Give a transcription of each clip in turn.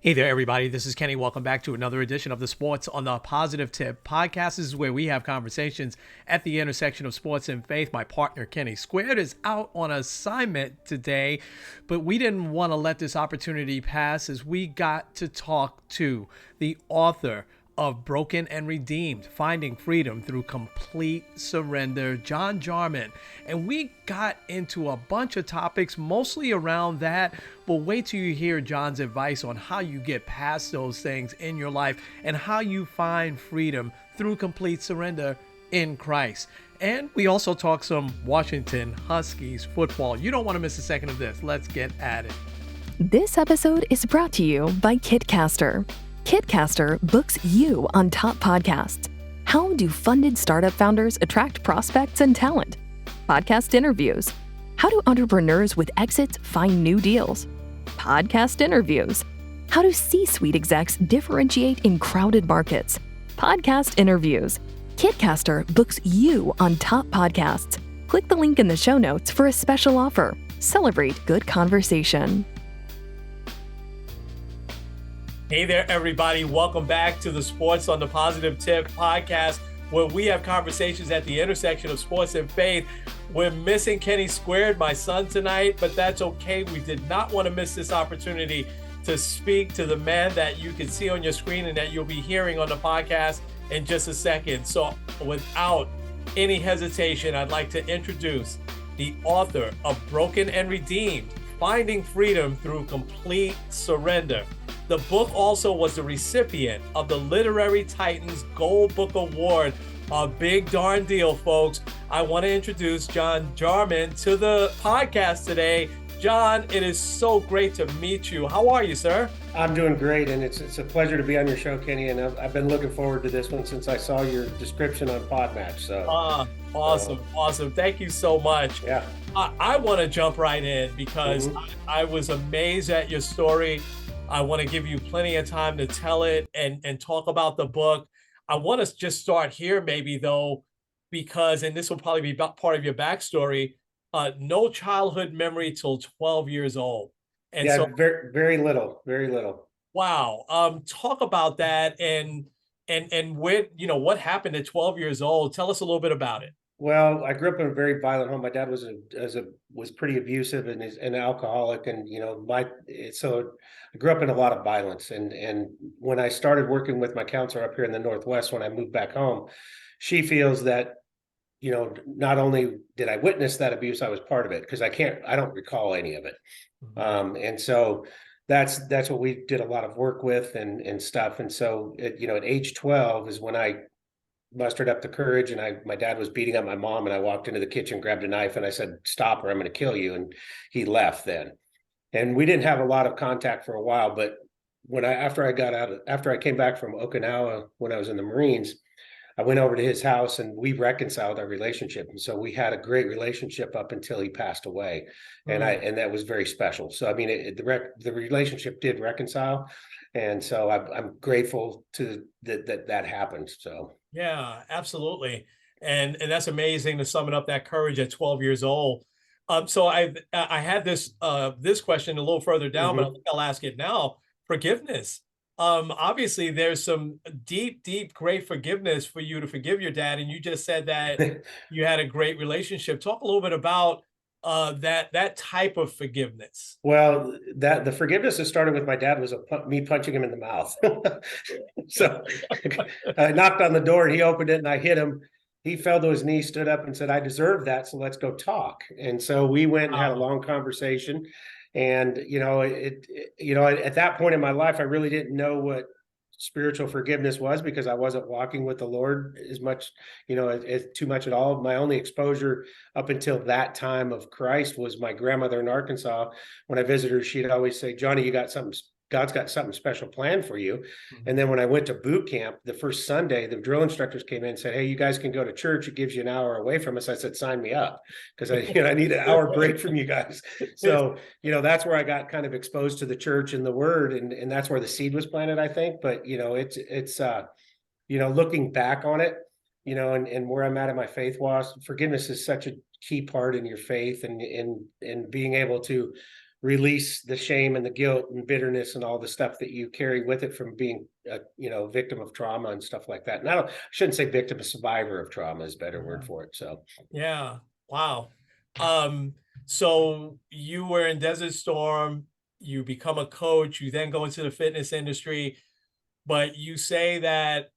Hey there, everybody. This is Kenny. Welcome back to another edition of the Sports on the Positive Tip podcast. This is where we have conversations at the intersection of sports and faith. My partner, Kenny Squared, is out on assignment today, but we didn't want to let this opportunity pass as we got to talk to the author of Broken and Redeemed, Finding Freedom Through Complete Surrender, John Jarman. And we got into a bunch of topics, mostly around that, but wait till you hear John's advice on how you get past those things in your life and how you find freedom through complete surrender in Christ. And we also talk some Washington Huskies football. You don't want to miss a second of this. Let's get at it. This episode is brought to you by Kitcaster. Kitcaster books you on top podcasts. How do funded startup founders attract prospects and talent? Podcast interviews. How do entrepreneurs with exits find new deals? Podcast interviews. How do C-suite execs differentiate in crowded markets? Podcast interviews. Kitcaster books you on top podcasts. Click the link in the show notes for a special offer. Celebrate good conversation. Hey there, everybody. Welcome back to the Sports on the Positive Tip podcast, where we have conversations at the intersection of sports and faith. We're missing Kenny Squared, my son, tonight, but that's okay. We did not want to miss this opportunity to speak to the man that you can see on your screen and that you'll be hearing on the podcast in just a second. So without any hesitation, I'd like to introduce the author of Broken and Redeemed, Finding Freedom Through Complete Surrender. The book also was the recipient of the Literary Titans Gold Book Award. A big darn deal, folks. I want to introduce John Jarman to the podcast today. John, it is so great to meet you. How are you, sir? I'm doing great, and it's a pleasure to be on your show, Kenny, and I've been looking forward to this one since I saw your description on Podmatch. So, awesome. Thank you so much. Yeah. I want to jump right in because I was amazed at your story. I want to give you plenty of time to tell it and talk about the book. I want to just start here maybe though, because, and this will probably be part of your backstory, no childhood memory till 12 years old. And yeah, so very, very little. Wow. Talk about that and where, what happened at 12 years old. Tell us a little bit about it. Well, I grew up in a very violent home. My dad was pretty abusive and is an alcoholic, and so I grew up in a lot of violence. And when I started working with my counselor up here in the Northwest, when I moved back home, she feels that not only did I witness that abuse, I was part of it, because I don't recall any of it. And so that's what we did a lot of work with and stuff. And so at age 12 is when I mustered up the courage, and my dad was beating up my mom, and I walked into the kitchen, grabbed a knife, and I said, "Stop, or I'm going to kill you." And he left then. And we didn't have a lot of contact for a while, but after I came back from Okinawa when I was in the Marines, I went over to his house and we reconciled our relationship. And so we had a great relationship up until he passed away. And that was very special. So, I mean, the relationship did reconcile. And so I'm grateful to that happened. So. Yeah, absolutely. And that's amazing to summon up that courage at 12 years old. So I had this question a little further down, but I think I'll ask it now. Forgiveness. Obviously there's some deep, great forgiveness for you to forgive your dad. And you just said that you had a great relationship. Talk a little bit about that type of forgiveness. Well, the forgiveness that started with my dad was me punching him in the mouth. So I knocked on the door and he opened it and I hit him. He fell to his knees, stood up and said, "I deserve that, so let's go talk." And so we went and had a long conversation. And at that point in my life, I really didn't know what spiritual forgiveness was, because I wasn't walking with the Lord as much, as too much at all. My only exposure up until that time of Christ was my grandmother in Arkansas. When I visited her, she'd always say, "Johnny, God's got something special planned for you." And then when I went to boot camp, the first Sunday, the drill instructors came in and said, "Hey, you guys can go to church. It gives you an hour away from us." I said, "Sign me up," because I need an hour break from you guys. So, that's where I got kind of exposed to the church and the word. And that's where the seed was planted, I think. But, it's looking back on it, and where I'm at in my faith was, forgiveness is such a key part in your faith and being able to release the shame and the guilt and bitterness and all the stuff that you carry with it from being a victim of trauma and stuff like that. And I shouldn't say victim, a survivor of trauma is a better word for it. So yeah, wow. So you were in Desert Storm, you become a coach, you then go into the fitness industry, but you say that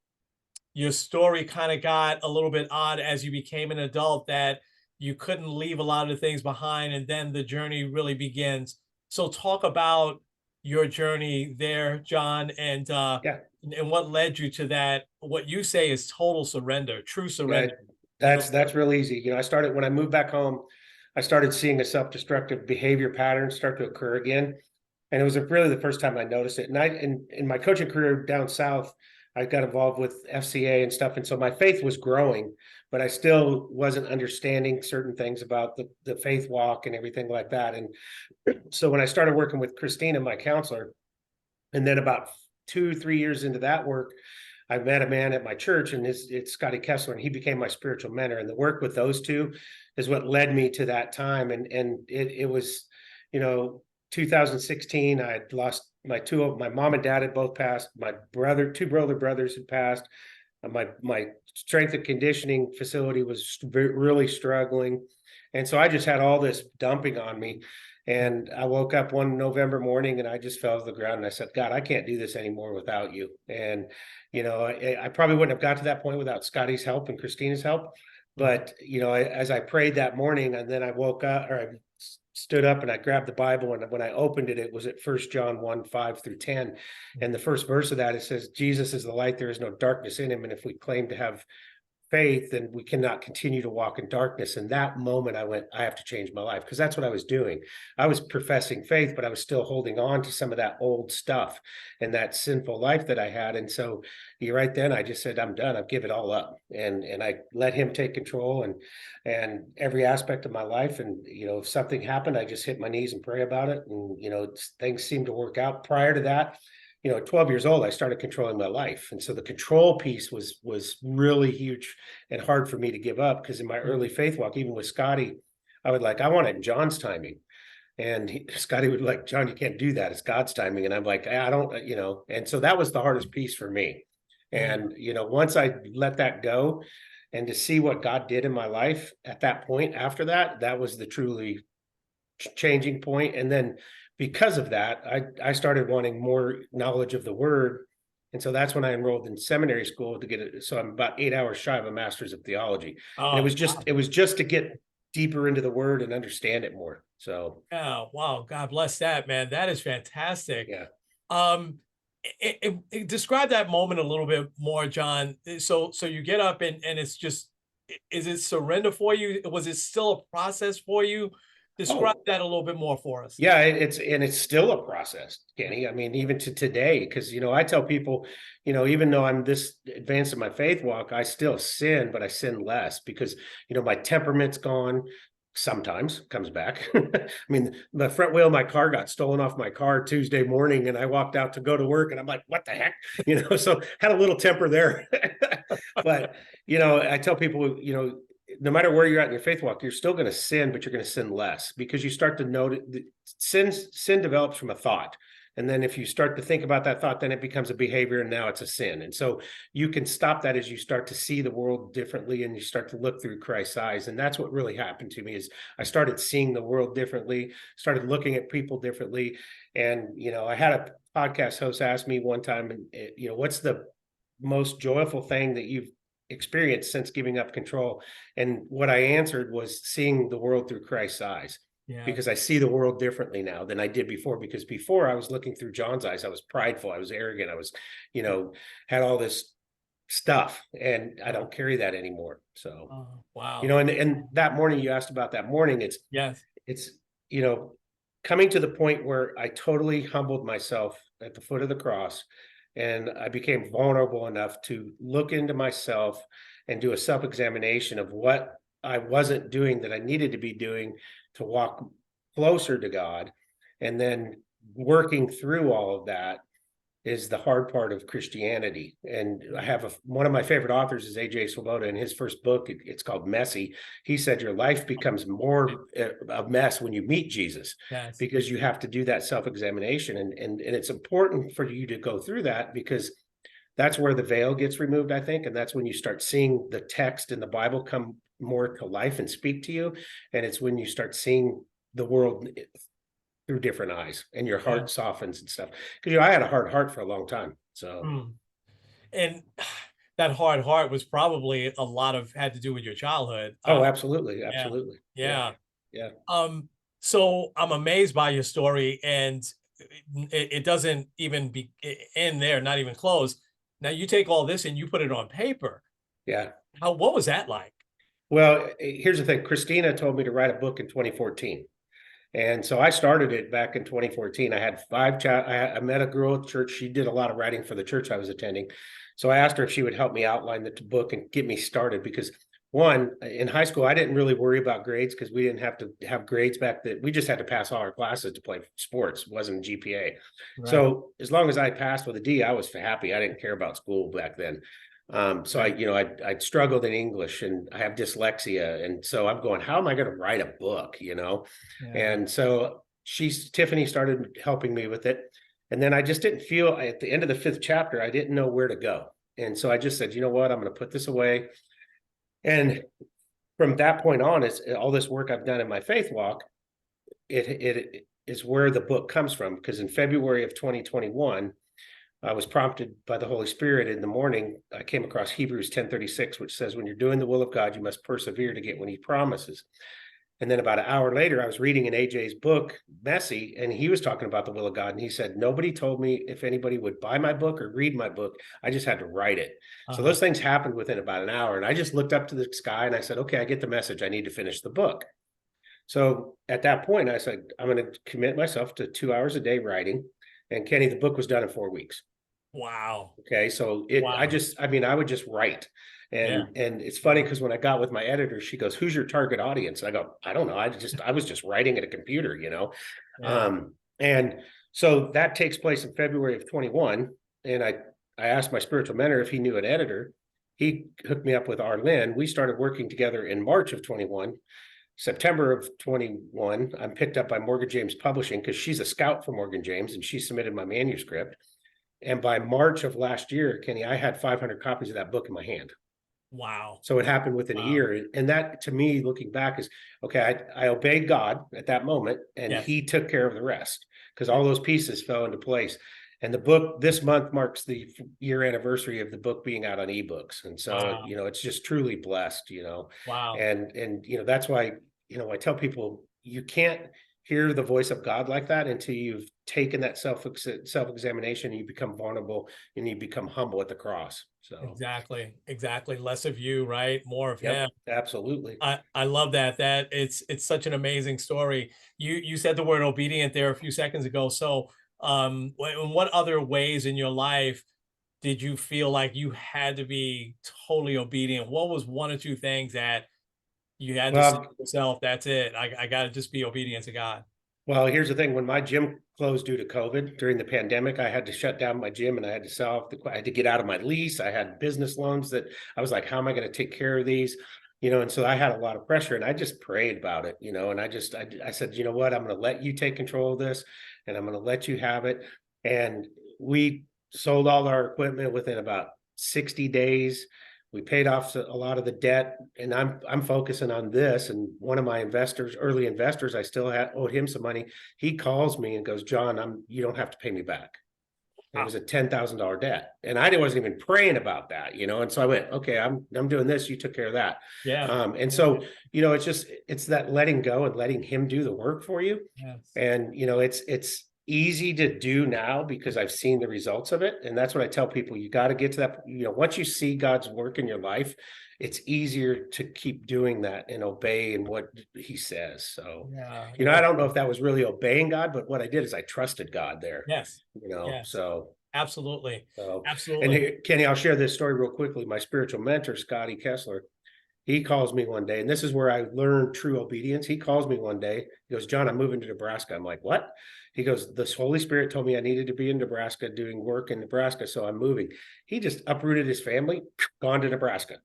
your story kind of got a little bit odd as you became an adult, that you couldn't leave a lot of things behind, and then the journey really begins. So talk about your journey there, John, and yeah, what led you to that, what you say is total surrender, true yeah, surrender. that's real easy. I started when I moved back home, I started seeing a self-destructive behavior pattern start to occur again. And it was really the first time I noticed it. And in my coaching career down south, I got involved with FCA and stuff. And so my faith was growing, but I still wasn't understanding certain things about the faith walk and everything like that. And so when I started working with Christina, my counselor, and then about 2-3 years into that work, I met a man at my church, and it's Scotty Kessler, and he became my spiritual mentor. And the work with those two is what led me to that time. And it was, 2016. I had lost my mom and dad had both passed. My two brother brothers had passed. My strength and conditioning facility was really struggling, and so I just had all this dumping on me. And I woke up one November morning and I just fell to the ground and I said, God, I can't do this anymore without you. And, I probably wouldn't have got to that point without Scotty's help and Christina's help. But, as I prayed that morning, and then I woke up, or I stood up and I grabbed the Bible, and when I opened it, it was at 1 John 1:5-10. And the first verse of that, it says, Jesus is the light, there is no darkness in him. And if we claim to have faith, then we cannot continue to walk in darkness. And that moment I went, I have to change my life, because that's what I was doing. I was professing faith, but I was still holding on to some of that old stuff and that sinful life that I had. And so right then I just said, I'm done. I've given it all up. And I let him take control and every aspect of my life. And, if something happened, I just hit my knees and pray about it. And, things seemed to work out. Prior to that, at 12 years old, I started controlling my life. And so the control piece was really huge and hard for me to give up, because in my early faith walk, even with Scotty, I want it in John's timing. And Scotty would be like, John, you can't do that. It's God's timing. And I'm like, I don't, and so that was the hardest piece for me. And, once I let that go, and to see what God did in my life at that point, after that, that was the truly changing point. And then because of that, I started wanting more knowledge of the word. And so that's when I enrolled in seminary school to get it. So I'm about 8 hours shy of a master's of theology. And it was just to get deeper into the word and understand it more. So yeah, wow, God bless that, man. That is fantastic. yeah. Describe that moment a little bit more, John. So you get up and it's just, is it surrender for you? Was it still a process for you? Describe that a little bit more for us. Yeah, it's still a process, Kenny. I mean, even to today, because I tell people, even though I'm this advanced in my faith walk, I still sin, but I sin less, because my temperament's gone. Sometimes comes back. I mean, the front wheel of my car got stolen off my car Tuesday morning, and I walked out to go to work, and I'm like, what the heck? So had a little temper there. But I tell people, no matter where you're at in your faith walk, you're still going to sin, but you're going to sin less, because you start to notice sin develops from a thought. And then if you start to think about that thought, then it becomes a behavior, and now it's a sin. And so you can stop that as you start to see the world differently, and you start to look through Christ's eyes. And that's what really happened to me, is I started seeing the world differently, started looking at people differently. And, I had a podcast host ask me one time, what's the most joyful thing that you've experienced since giving up control? And what I answered was seeing the world through Christ's eyes. Yeah. Because I see the world differently now than I did before. Because before, I was looking through John's eyes. I was prideful. I was arrogant. I was, had all this stuff, and I don't carry that anymore. So, wow. And that morning you asked about that morning, it's coming to the point where I totally humbled myself at the foot of the cross, and I became vulnerable enough to look into myself and do a self-examination of what I wasn't doing that I needed to be doing to walk closer to God. And then working through all of that, is the hard part of Christianity. And I have one of my favorite authors is A.J. Swoboda. In his first book, it's called Messy. He said your life becomes more a mess when you meet Jesus, Yes. because you have to do that self-examination. And it's important for you to go through that, because that's where the veil gets removed, I think. And that's when you start seeing the text in the Bible come more to life and speak to you. And it's when you start seeing the world through different eyes, and your heart softens and stuff. Because I had a hard heart for a long time. So and that hard heart was probably a lot of had to do with your childhood. Absolutely. Yeah. Yeah. So I'm amazed by your story, and it doesn't even end there, not even close. Now you take all this and you put it on paper. Yeah. What was that like? Well, here's the thing. Christina told me to write a book in 2014. And so I started it back in 2014. I had I met a girl at church. She did a lot of writing for the church I was attending. So I asked her if she would help me outline the book and get me started, because one, in high school, I didn't really worry about grades, because we didn't have to have grades back then. We just had to pass all our classes to play sports. It wasn't GPA. Right. So as long as I passed with a D, I was happy. I didn't care about school back then. So I struggled in English, and I have dyslexia. And so I'm going, how am I going to write a book, And so Tiffany started helping me with it. And then I just didn't feel, at the end of the 5th chapter, I didn't know where to go. And so I just said, you know what, I'm going to put this away. And from that point on, it's all this work I've done in my faith walk. It is where the book comes from, because in February of 2021, I was prompted by the Holy Spirit in the morning. I came across Hebrews 10:36, which says, when you're doing the will of God, you must persevere to get what he promises. And then about an hour later, I was reading in AJ's book, Messy, and he was talking about the will of God. And he said, nobody told me if anybody would buy my book or read my book. I just had to write it. So those things happened within about an hour. And I just looked up to the sky and I said, okay, I get the message. I need to finish the book. So at that point, I said, I'm going to commit myself to 2 hours a day writing. And Kenny, the book was done in 4 weeks. Wow. Okay. So I would just write. And it's funny, because when I got with my editor, she goes, who's your target audience? And I go, I don't know. I was just writing at a computer, And so that takes place in February of 21. And I asked my spiritual mentor if he knew an editor. He hooked me up with Arlen. We started working together in March of 21. September of 21, I'm picked up by Morgan James Publishing, because she's a scout for Morgan James, and she submitted my manuscript. And by March of last year, Kenny, I had 500 copies of that book in my hand. Wow. So it happened within a year. And that, to me, looking back, is, okay, I obeyed God at that moment, and he took care of the rest, because all those pieces fell into place. And the book this month marks the year anniversary of the book being out on ebooks. And so, it's just truly blessed, Wow. And that's why, I tell people, you can't hear the voice of God like that until you've taken that self-examination, and you become vulnerable and you become humble at the cross. So exactly. Less of you, right? More of him. Absolutely. I love that. It's such an amazing story. You said the word obedient there a few seconds ago. So in what other ways in your life did you feel like you had to be totally obedient? What was one or two things that you had to say to yourself, that's it, I got to just be obedient to God? Well, here's the thing. When my gym closed due to COVID during the pandemic, I had to shut down my gym, and I had to sell I had to get out of my lease. I had business loans that I was like, how am I going to take care of these? And so I had a lot of pressure, and I just prayed about it, and I said, you know what, I'm going to let you take control of this, and I'm going to let you have it. And we sold all our equipment within about 60 days. We paid off a lot of the debt, and I'm focusing on this. And one of my early investors, I still owed him some money. He calls me and goes, John, you don't have to pay me back. And it was a $10,000 debt, and I wasn't even praying about that, And so I went, okay, I'm doing this. You took care of that. And so it's that letting go and letting him do the work for you. Yes. And it's easy to do now, because I've seen the results of it. And that's what I tell people. You got to get to that, once you see God's work in your life, it's easier to keep doing that and obey in what he says. So, I don't know if that was really obeying God, but what I did is I trusted God there. Yes. So absolutely. And Kenny, I'll share this story real quickly. My spiritual mentor, Scotty Kessler, He calls me one day, and this is where I learned true obedience. He calls me one day. He goes, John, I'm moving to Nebraska. I'm like, what? He goes, the Holy Spirit told me I needed to be in Nebraska doing work in Nebraska, so I'm moving. He just uprooted his family, gone to Nebraska.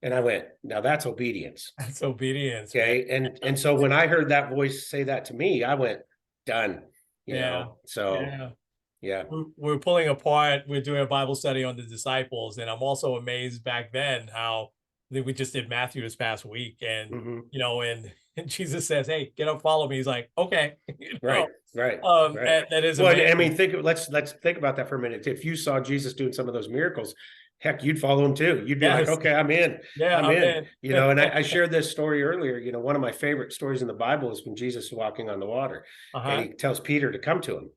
And I went, now that's obedience. That's obedience. Okay. Man. And so when I heard that voice say that to me, I went, done, you Yeah. know. So Yeah. yeah. We're pulling apart, we're doing a Bible study on the disciples. And I'm also amazed back then how we just did Matthew this past week. And, you know, and Jesus says, hey, get up, follow me. He's like, okay. You know? Right. That is well, amazing. I mean, let's think about that for a minute. If you saw Jesus doing some of those miracles, heck, you'd follow him too. You'd be like, okay, I'm in. Yeah, I'm in. You know, and I shared this story earlier. You know, one of my favorite stories in the Bible is when Jesus is walking on the water, and he tells Peter to come to him.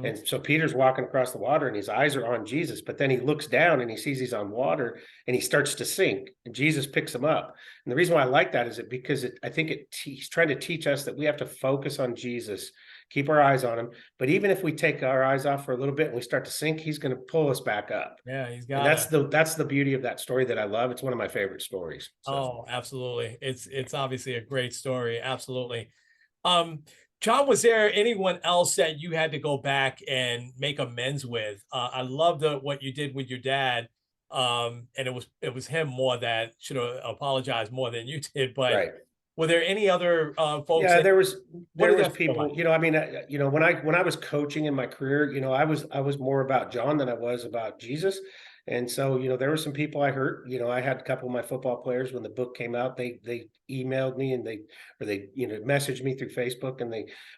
And so Peter's walking across the water and his eyes are on Jesus, but then he looks down and he sees he's on water and he starts to sink, and Jesus picks him up. And the reason why I like that is because I think he's trying to teach us that we have to focus on Jesus, keep our eyes on him. But even if we take our eyes off for a little bit and we start to sink, he's going to pull us back up. Yeah, he's got and that's the beauty of that story that I love. It's one of my favorite stories. So. Oh, absolutely. It's obviously a great story. Absolutely. John, was there anyone else that you had to go back and make amends with? I love what you did with your dad. And it was him more that should have apologized more than you did. But were there any other folks? Yeah, there was people, like? You know, I mean, you know, when I was coaching in my career, you know, I was more about John than I was about Jesus. And so, you know, there were some people I hurt. You know, I had a couple of my football players when the book came out, they emailed me and they you know, messaged me through Facebook, and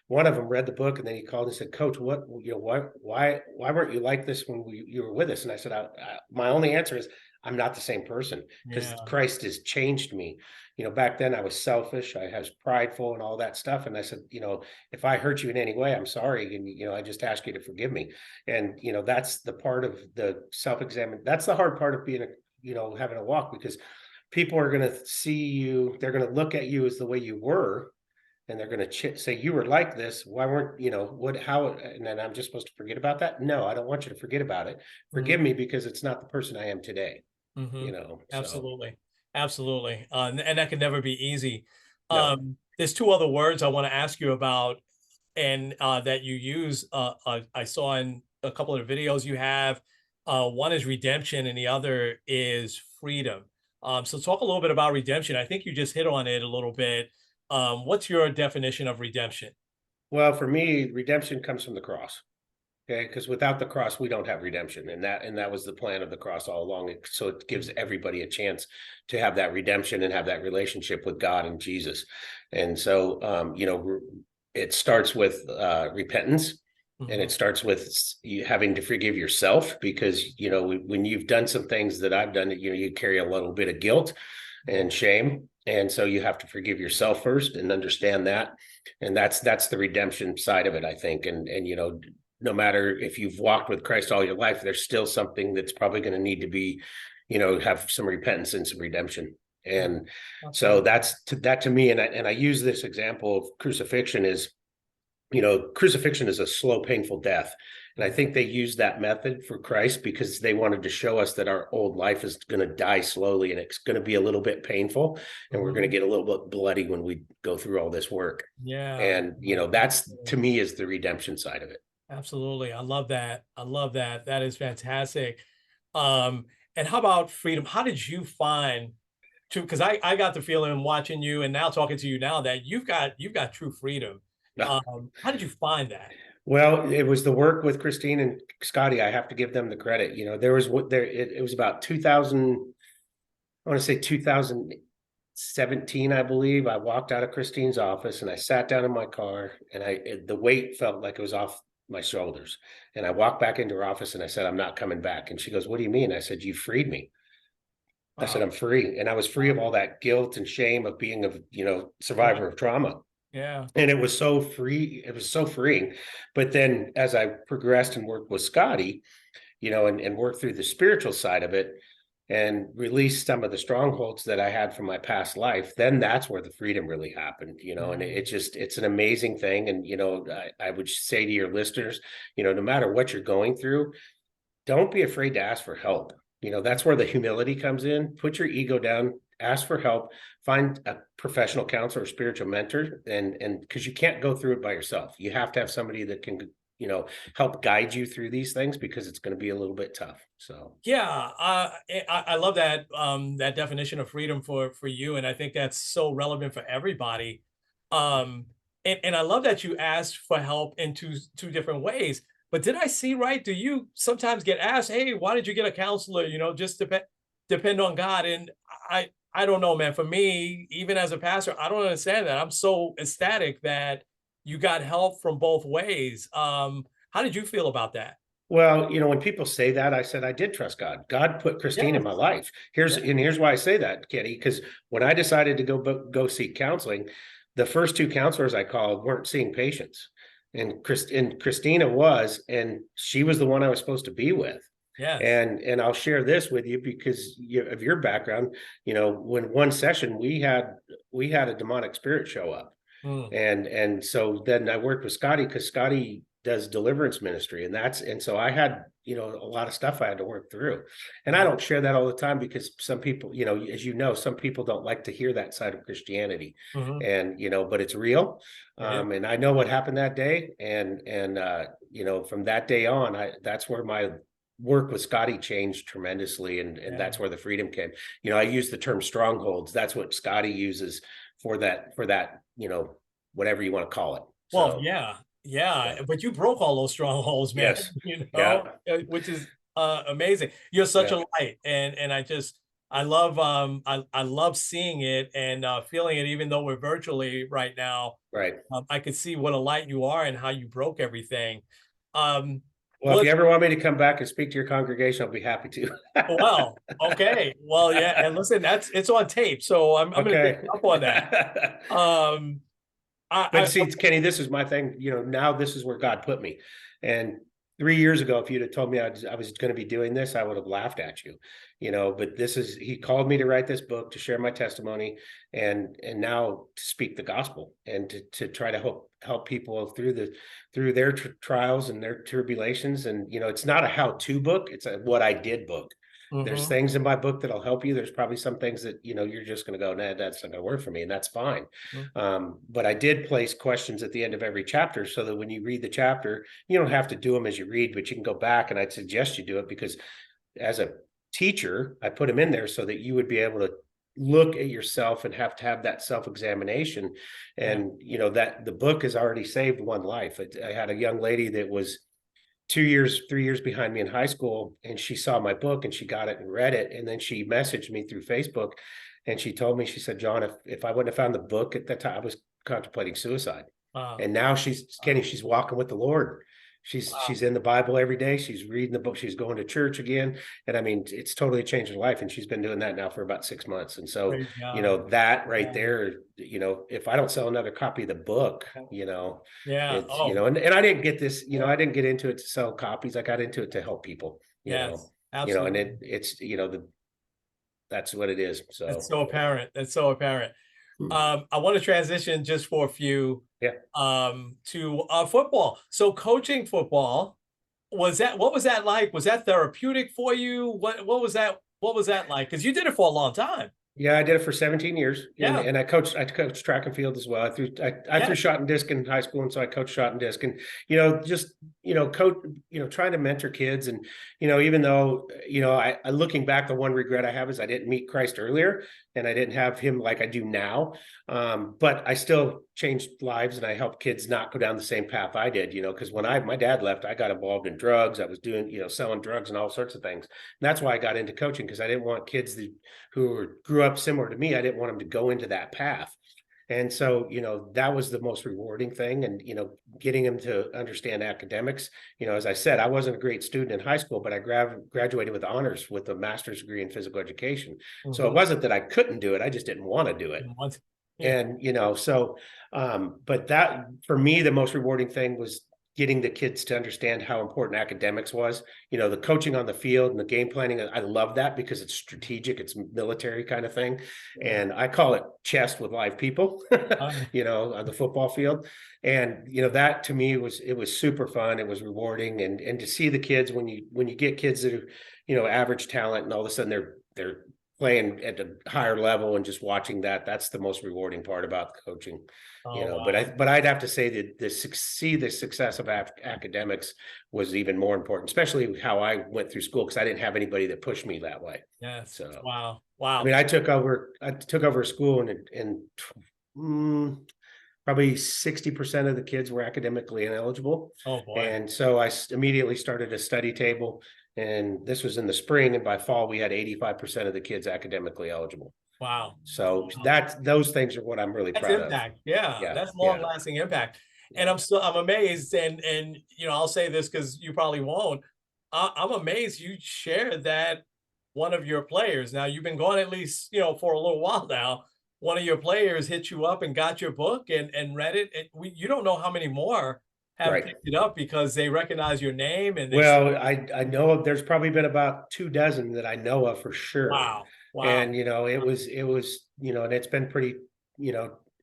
one of them read the book and then he called and said, Coach, what, you know, why weren't you like this when you were with us? And I said, my only answer is, I'm not the same person, because Christ has changed me. You know, back then I was selfish, I was prideful and all that stuff. And I said, you know, if I hurt you in any way, I'm sorry. And, you know, I just ask you to forgive me. And, you know, that's the part of the self-examine. That's the hard part of being you know, having a walk, because people are going to see you. They're going to look at you as the way you were. And they're going to say, you were like this. Why weren't, you know, how, and then I'm just supposed to forget about that? No, I don't want you to forget about it. Forgive me, because it's not the person I am today. You know, absolutely. Absolutely. And that can never be easy. No. There's two other words I want to ask you about, and that you use. I saw in a couple of the videos you have. One is redemption and the other is freedom. So talk a little bit about redemption. I think you just hit on it a little bit. What's your definition of redemption? Well, for me, redemption comes from the cross. Okay, because without the cross, we don't have redemption, and that was the plan of the cross all along. So it gives everybody a chance to have that redemption and have that relationship with God and Jesus. And so, you know, it starts with repentance, and it starts with you having to forgive yourself, because, you know, when you've done some things that I've done, you know, you carry a little bit of guilt and shame, and so you have to forgive yourself first and understand that, and that's the redemption side of it, I think. And you know, no matter if you've walked with Christ all your life, there's still something that's probably going to need to be, you know, have some repentance and some redemption. And so that to me, and I use this example of crucifixion is, you know, crucifixion is a slow, painful death. And I think they used that method for Christ because they wanted to show us that our old life is going to die slowly, and it's going to be a little bit painful, and we're going to get a little bit bloody when we go through all this work. Yeah. And, you know, that's, to me, is the redemption side of it. Absolutely. I love that. I love that. That is fantastic. And how about freedom? How did you find because I got the feeling watching you and now talking to you now that you've got true freedom. How did you find that? Well, it was the work with Christine and Scotty. I have to give them the credit. You know, it was about 2000, I want to say 2017, I believe. I walked out of Christine's office and I sat down in my car, and the weight felt like it was off my shoulders. And I walked back into her office and I said, I'm not coming back. And she goes, what do you mean? I said, you freed me. I said, I'm free. And I was free of all that guilt and shame of being a, you know, survivor of trauma. Yeah. And it was so free. It was so freeing. But then as I progressed and worked with Scotty, you know, and worked through the spiritual side of it and released some of the strongholds that I had from my past life, then that's where the freedom really happened, you know. And it's an amazing thing. And, you know, I would say to your listeners, you know, no matter what you're going through, don't be afraid to ask for help. You know, that's where the humility comes in. Put your ego down, ask for help, find a professional counselor or spiritual mentor, and because you can't go through it by yourself. You have to have somebody that can, help guide you through these things, because it's going to be a little bit tough. So Yeah, I love that that definition of freedom for you, and I think that's so relevant for everybody. Um, and I love that you asked for help in two different ways. But did I see right? Do you sometimes get asked, "Hey, why did you get a counselor?" Just depend on God. And I don't know, man. For me, even as a pastor, I don't understand that. I'm so ecstatic that you got help from both ways. How did you feel about that? well, when people say that, I said I did trust God. God put Christine in Yes. my life. Here's why I say that, Kenny, because when I decided to go seek counseling, the first two counselors I called weren't seeing patients, and Christina was, and she was the one I was supposed to be with. Yes. And I'll share this with you because of your background. When one session we had a demonic spirit show up, Mm. and so then I worked with Scotty, because Scotty does deliverance ministry, and so I had a lot of stuff I had to work through, and I don't share that all the time, because some people, as some people don't like to hear that side of Christianity, Mhm. and but it's real. It is. And I know what happened that day, and from that day on, that's where my work with Scotty changed tremendously, and Yeah. that's where the freedom came. I use the term strongholds. That's what Scotty uses for that, whatever you want to call it. Well, So yeah, yeah, yeah, but you broke all those strongholds, man, yes, yeah, which is amazing. You're such yeah, a light, and I love seeing it and feeling it, even though we're virtually right now. right. I could see what a light you are and how you broke everything. Um, Well, if well, you ever want me to come back and speak to your congregation, I'll be happy to. well, okay, well, yeah, and listen, it's on tape, so I'm going to take Okay. you up on that. Um, But I see, Kenny, this is my thing. Now this is where God put me. And 3 years ago, if you'd have told me I was going to be doing this, I would have laughed at you. But He called me to write this book, to share my testimony, and now to speak the gospel, and to try to help people through their trials and their tribulations. And it's not a how-to book; it's a what I did book. There's Mhm. things in my book that'll help you. There's probably some things that you're just going to go, nah, that's not going to work for me, and that's fine. Mhm. But I did place questions at the end of every chapter, so that when you read the chapter, you don't have to do them as you read, but you can go back, and I'd suggest you do it, because as a teacher, I put them in there so that you would be able to look at yourself and have to have that self-examination. Yeah. And that the book has already saved one life. I had a young lady that was 2 years, 3 years behind me in high school, and she saw my book and she got it and read it, and then she messaged me through Facebook, and she told me, she said, John, if I wouldn't have found the book at that time, I was contemplating suicide. Wow. And now Kenny, Wow. she's walking with the Lord. Wow. She's in the Bible every day. She's reading the book. She's going to church again. And I mean, it's totally changed her life. And she's been doing that now for about 6 months. And so, Praise God. that right Yeah. there, if I don't sell another copy of the book, Yeah. it's, Oh, and I didn't get this, yeah. I didn't get into it to sell copies. I got into it to help people, Yes. and Absolutely. it's, that's what it is. That's So, so apparent. That's so apparent. hmm. I want to transition just for a few Yeah. to football. So coaching football, what was that like? Was that therapeutic for you? What was that like? Because you did it for a long time. Yeah, I did it for 17 years, and Yeah. and I coached track and field as well. I threw Yeah. shot and disc in high school, and so I coached shot and disc, and just coach, trying to mentor kids. And even though I looking back, the one regret I have is I didn't meet Christ earlier, and I didn't have him like I do now. But I still changed lives, and I helped kids not go down the same path I did. Because when my dad left, I got involved in drugs. I was doing selling drugs and all sorts of things. And that's why I got into coaching, because I didn't want kids who grew up similar to me. I didn't want them to go into that path. And so, that was the most rewarding thing. And, getting them to understand academics. As I said, I wasn't a great student in high school, but I graduated with honors with a master's degree in physical education. So it Mhm. wasn't that I couldn't do it. I just didn't want to do it. Yeah. And, so, but that for me, the most rewarding thing was getting the kids to understand how important academics was. The coaching on the field and the game planning. I love that because it's strategic, it's military kind of thing. Yeah. And I call it chess with live people, Uh, on the football field. And, that to me it was super fun. It was rewarding. And to see the kids, when you get kids that are, average talent, and all of a sudden they're playing at a higher level and just watching that's the most rewarding part about coaching. Oh, But wow. I'd have to say that the success of academics was even more important, especially how I went through school, because I didn't have anybody that pushed me that way. Yes. So Wow. I Wow. mean, I took over a school, and probably 60% of the kids were academically ineligible. Oh, boy. And so I immediately started a study table, and this was in the spring, and by fall we had 85% of the kids academically eligible. Wow. So Wow. those things are what I'm really That's proud of. impact. Yeah, Yeah, that's yeah, long-lasting impact. And yeah. I'm amazed, and I'll say this because you probably won't. I'm amazed you shared that one of your players. Now you've been gone at least for a little while now. One of your players hit you up and got your book and read it. You don't know how many more have Right. picked it up because they recognize your name and they. Well, I know there's probably been about 2 dozen that I know of for sure. Wow, wow. And it was and it's been pretty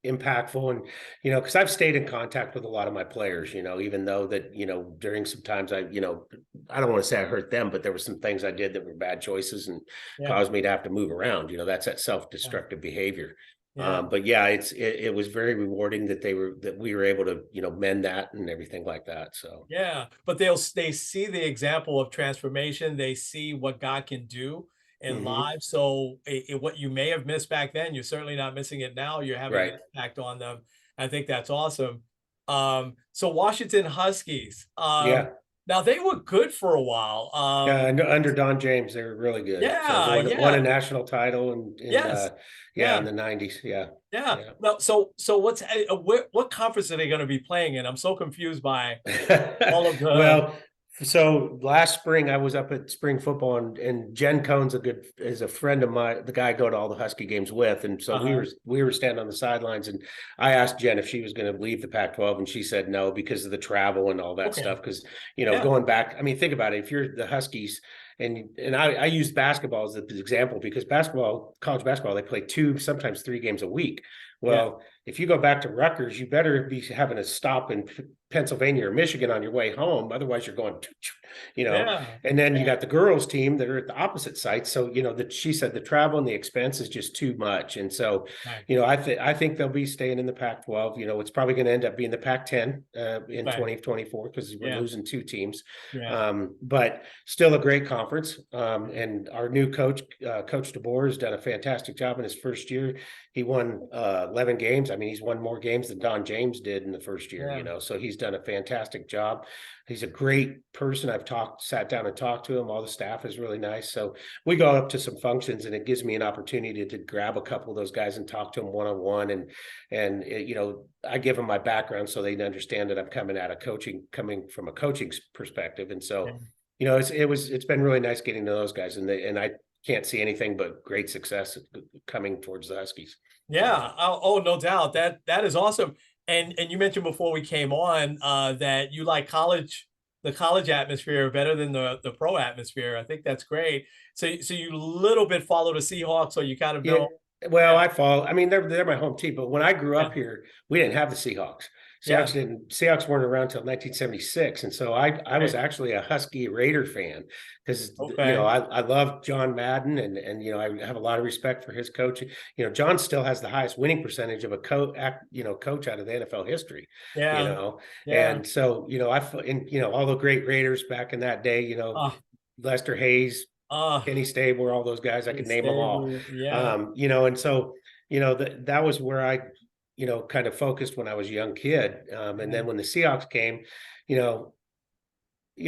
impactful. And because I've stayed in contact with a lot of my players, even though that during some times I don't want to say I hurt them, but there were some things I did that were bad choices and Yeah, caused me to have to move around. That's that yeah, self-destructive behavior. yeah. But yeah, it was very rewarding that we were able to mend that and everything like that. So Yeah, but they see the example of transformation. They see what God can do in mhm. lives. So what you may have missed back then, you're certainly not missing it now. You're having an Right. impact on them. I think that's awesome. So Washington Huskies. Yeah. Now they were good for a while. Yeah, under Don James, they were really good. So Yeah, won a yeah, national title in yes, yeah, yeah. in the 90s. Yeah. Yeah. Yeah. No, so what conference are they going to be playing in? I'm so confused by all of the. Well, so last spring I was up at spring football, and Jen Cohn's is a friend of mine, the guy I go to all the Husky games with. And so Uh-huh. we were standing on the sidelines, and I asked Jen if she was going to leave the Pac-12, and she said no because of the travel and all that Okay. stuff. Because Yeah. going back, I mean, think about it. If you're the Huskies, and I use basketball as the example, because college basketball, they play 2, sometimes 3 games a week. Yeah. Well, if you go back to Rutgers, you better be having a stop in Pennsylvania or Michigan on your way home. Otherwise, you're going, Yeah. and then you got the girls team that are at the opposite sites. So, that she said the travel and the expense is just too much. And so, Right. I think they'll be staying in the Pac-12. It's probably going to end up being the Pac-10 in Right. 2024, because we're Yeah. losing 2 teams. Yeah. But still a great conference. And our new coach, Coach DeBoer, has done a fantastic job in his first year. He won 11 games. I mean, he's won more games than Don James did in the first year, Yeah. so he's done a fantastic job. He's a great person. Sat down and talked to him. All the staff is really nice. So we go up to some functions, and it gives me an opportunity to grab a couple of those guys and talk to them one-on-one. And I give them my background so they understand that I'm coming from a coaching perspective. And Yeah. so, it's been really nice getting to those guys, and I can't see anything but great success coming towards the Huskies. Yeah. Oh, no doubt. That is awesome. And you mentioned before we came on that you like the college atmosphere better than the pro atmosphere. I think that's great. So you little bit follow the Seahawks, so you kind of Yeah, know. well, Yeah. I mean, they're my home team, but when I grew Yeah. up here, we didn't have the Seahawks. Yeah. Seahawks weren't around until 1976, and so I was Right. actually a Husky Raider fan, because Okay. I love John Madden, and I have a lot of respect for his coaching. John still has the highest winning percentage of a coach out of the NFL history. Yeah. Yeah. And so all the great Raiders back in that day, Uh, Lester Hayes, uh, Kenny Stabler, all those guys, I could name them all. Stable. Yeah. And so, that was where I, kind of focused when I was a young kid. And Yeah. then when the Seahawks came, you know,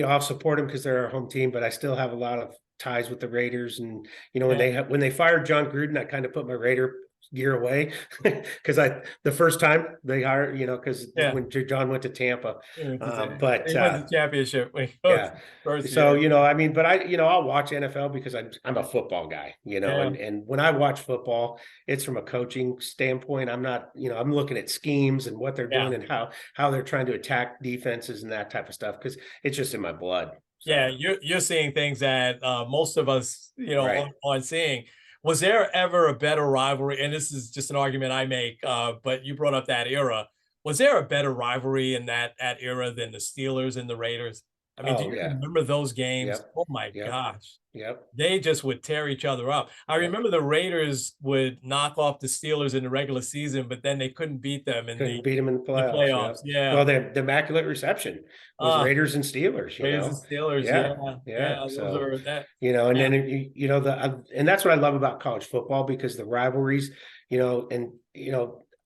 I'll support them because they're our home team, but I still have a lot of ties with the Raiders. And, Yeah. when they fired John Gruden, I kind of put my Raider gear away, because the first time they hired, because Yeah. when John went to Tampa, He went to but he won the championship when he coached yeah. first So, year. I mean, but I'll watch NFL because I'm a football guy, Yeah. and when I watch football, it's from a coaching standpoint. I'm not, I'm looking at schemes and what they're Yeah. doing and how they're trying to attack defenses and that type of stuff, because it's just in my blood. Yeah, So, you're seeing things that most of us, right. aren't seeing. Was there ever a better rivalry? And this is just an argument I make, but you brought up that era. Was there a better rivalry in that era than the Steelers and the Raiders? I mean, do Oh you yeah. remember those games? Yep. Oh my Yep. gosh. Yep. They just would tear each other up. I Yep. remember the Raiders would knock off the Steelers in the regular season, but then they couldn't beat them in Couldn't beat them in the the playoffs. playoffs. Yep. Yeah. Well, the immaculate reception was Uh, Raiders and Steelers. Raiders and Steelers. Yeah. Yeah. Yeah. Yeah. Those So are that. and Yeah. then and that's what I love about college football, because the rivalries, and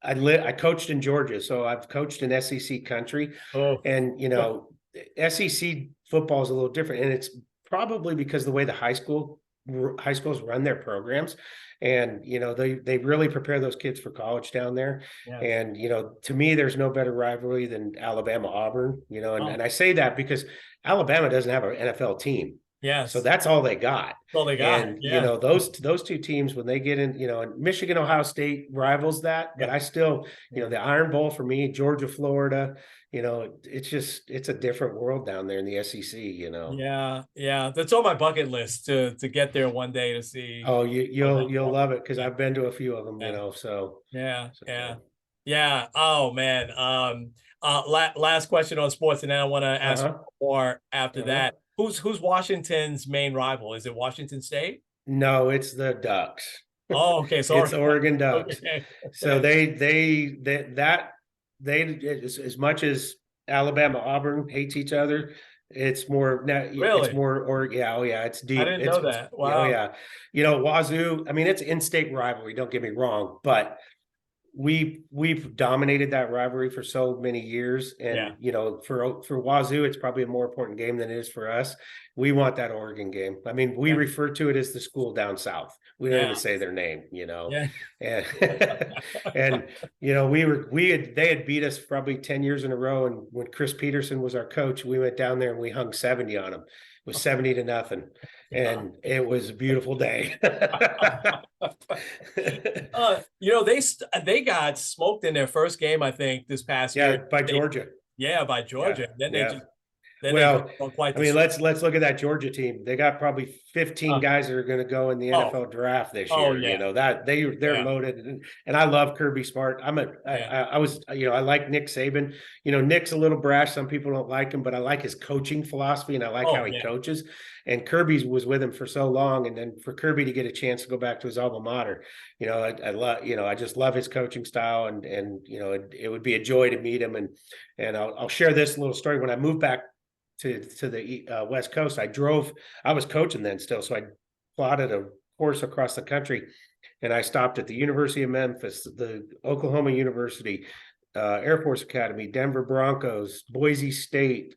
I coached in Georgia, so I've coached in SEC country, Oh, and SEC football is a little different, and it's probably because the way the high schools run their programs, and they really prepare those kids for college down there. yes. And to me, there's no better rivalry than Alabama Auburn. Oh, And I say that because Alabama doesn't have an NFL team. So yes. that's all they got. That's all they got. And Yeah. those two teams, when they get in, and Michigan, Ohio State rivals that, but Yeah. I still, Yeah. the Iron Bowl for me, Georgia, Florida, it's a different world down there in the SEC. Yeah. Yeah. That's on my bucket list to get there one day to see. Oh, that you'll love it, because yeah. I've been to a few of them. Yeah. So Yeah. so, Yeah. Yeah. Oh man. Last question on sports, and then I want to ask uh-huh. more after Uh-huh. that. Who's Washington's main rival? Is it Washington State? No, it's the Ducks. Oh, okay. Sorry. It's Oregon Ducks. Okay. So they as much as Alabama, Auburn hates each other, it's more now. Really? It's more, or yeah, oh yeah, it's deep. I didn't know that. Oh Wow. yeah, Wazoo. I mean, it's in-state rivalry. Don't get me wrong, but we've dominated that rivalry for so many years, and for Wazoo, it's probably a more important game than it is for us. We want that Oregon game. I mean, we refer to it as the school down south. We don't even say their name, Yeah. and and they had beat us probably 10 years in a row, and when Chris Peterson was our coach, we went down there and we hung 70 on them. It was 70-0, and it was a beautiful day. They got smoked in their first game, I think, this past year. By Georgia. Yeah, by Georgia. Yeah, Then well, they quite I mean, let's look at that Georgia team. They got probably 15 guys that are going to go in the NFL draft this year. Oh, yeah. That they're loaded, and I love Kirby Smart. I like Nick Saban. Nick's a little brash. Some people don't like him, but I like his coaching philosophy, and I like how he coaches. And Kirby was with him for so long, and then for Kirby to get a chance to go back to his alma mater, I love, I just love his coaching style, and it would be a joy to meet him. And I'll share this little story. When I moved back to the West Coast, I was coaching then still, so I plotted a course across the country, and I stopped at the University of Memphis, the Oklahoma University, Air Force Academy, Denver Broncos, Boise State,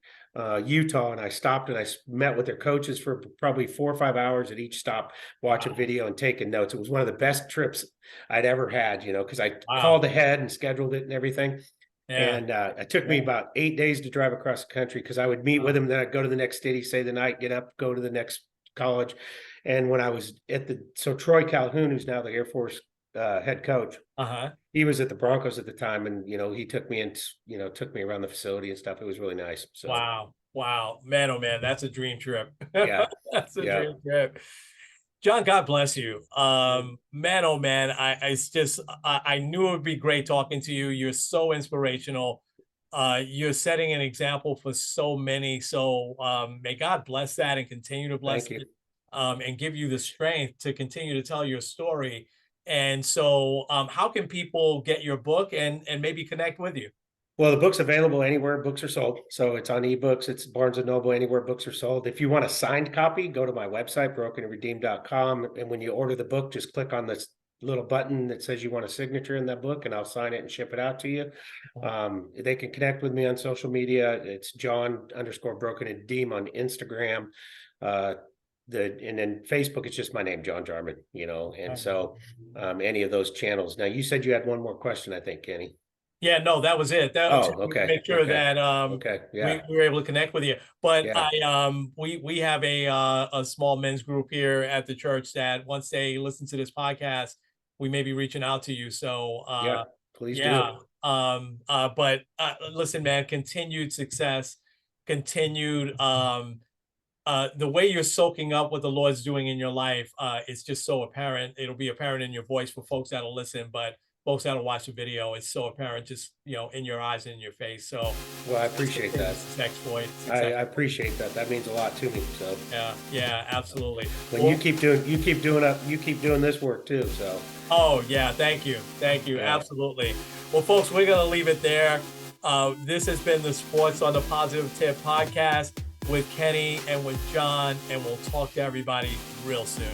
Utah, and I stopped and I met with their coaches for probably 4 or 5 hours at each stop, watching video and taking notes. It was one of the best trips I'd ever had, because I called ahead and scheduled it and everything. Yeah. And it took me about 8 days to drive across the country, because I would meet with him, then I'd go to the next city, stay the night, get up, go to the next college. And when I was so Troy Calhoun, who's now the Air Force head coach, he was at the Broncos at the time, and he took me took me around the facility and stuff. It was really nice. So wow, man, oh man, that's a dream trip. Yeah, that's a dream trip. John, God bless you. Man, oh man, I knew it would be great talking to you. You're so inspirational. You're setting an example for so many. So may God bless that and continue to bless it, and give you the strength to continue to tell your story. And so how can people get your book and maybe connect with you? Well, the book's available anywhere books are sold. So it's on ebooks. It's Barnes & Noble, anywhere books are sold. If you want a signed copy, go to my website, brokenandredeemed.com. And when you order the book, just click on this little button that says you want a signature in that book, and I'll sign it and ship it out to you. They can connect with me on social media. It's John_brokenandredeemed on Instagram. And then Facebook, it's just my name, John Jarman, and so any of those channels. Now, you said you had one more question, I think, Kenny. Yeah, no, that was it. Okay. Make sure that we were able to connect with you. But we have a small men's group here at the church that once they listen to this podcast, we may be reaching out to you. So please do. But listen, man, continued success, continued the way you're soaking up what the Lord's doing in your life is just so apparent. It'll be apparent in your voice for folks that'll listen, but folks that'll watch the video, it's so apparent, just, in your eyes and in your face. So, well, I appreciate that. I appreciate that. That means a lot to me. So yeah, absolutely. When you keep doing this work too. So. Oh yeah, thank you, yeah. Absolutely. Well, folks, we're gonna leave it there. This has been the Sports on the Positive Tip podcast with Kenny and with John, and we'll talk to everybody real soon.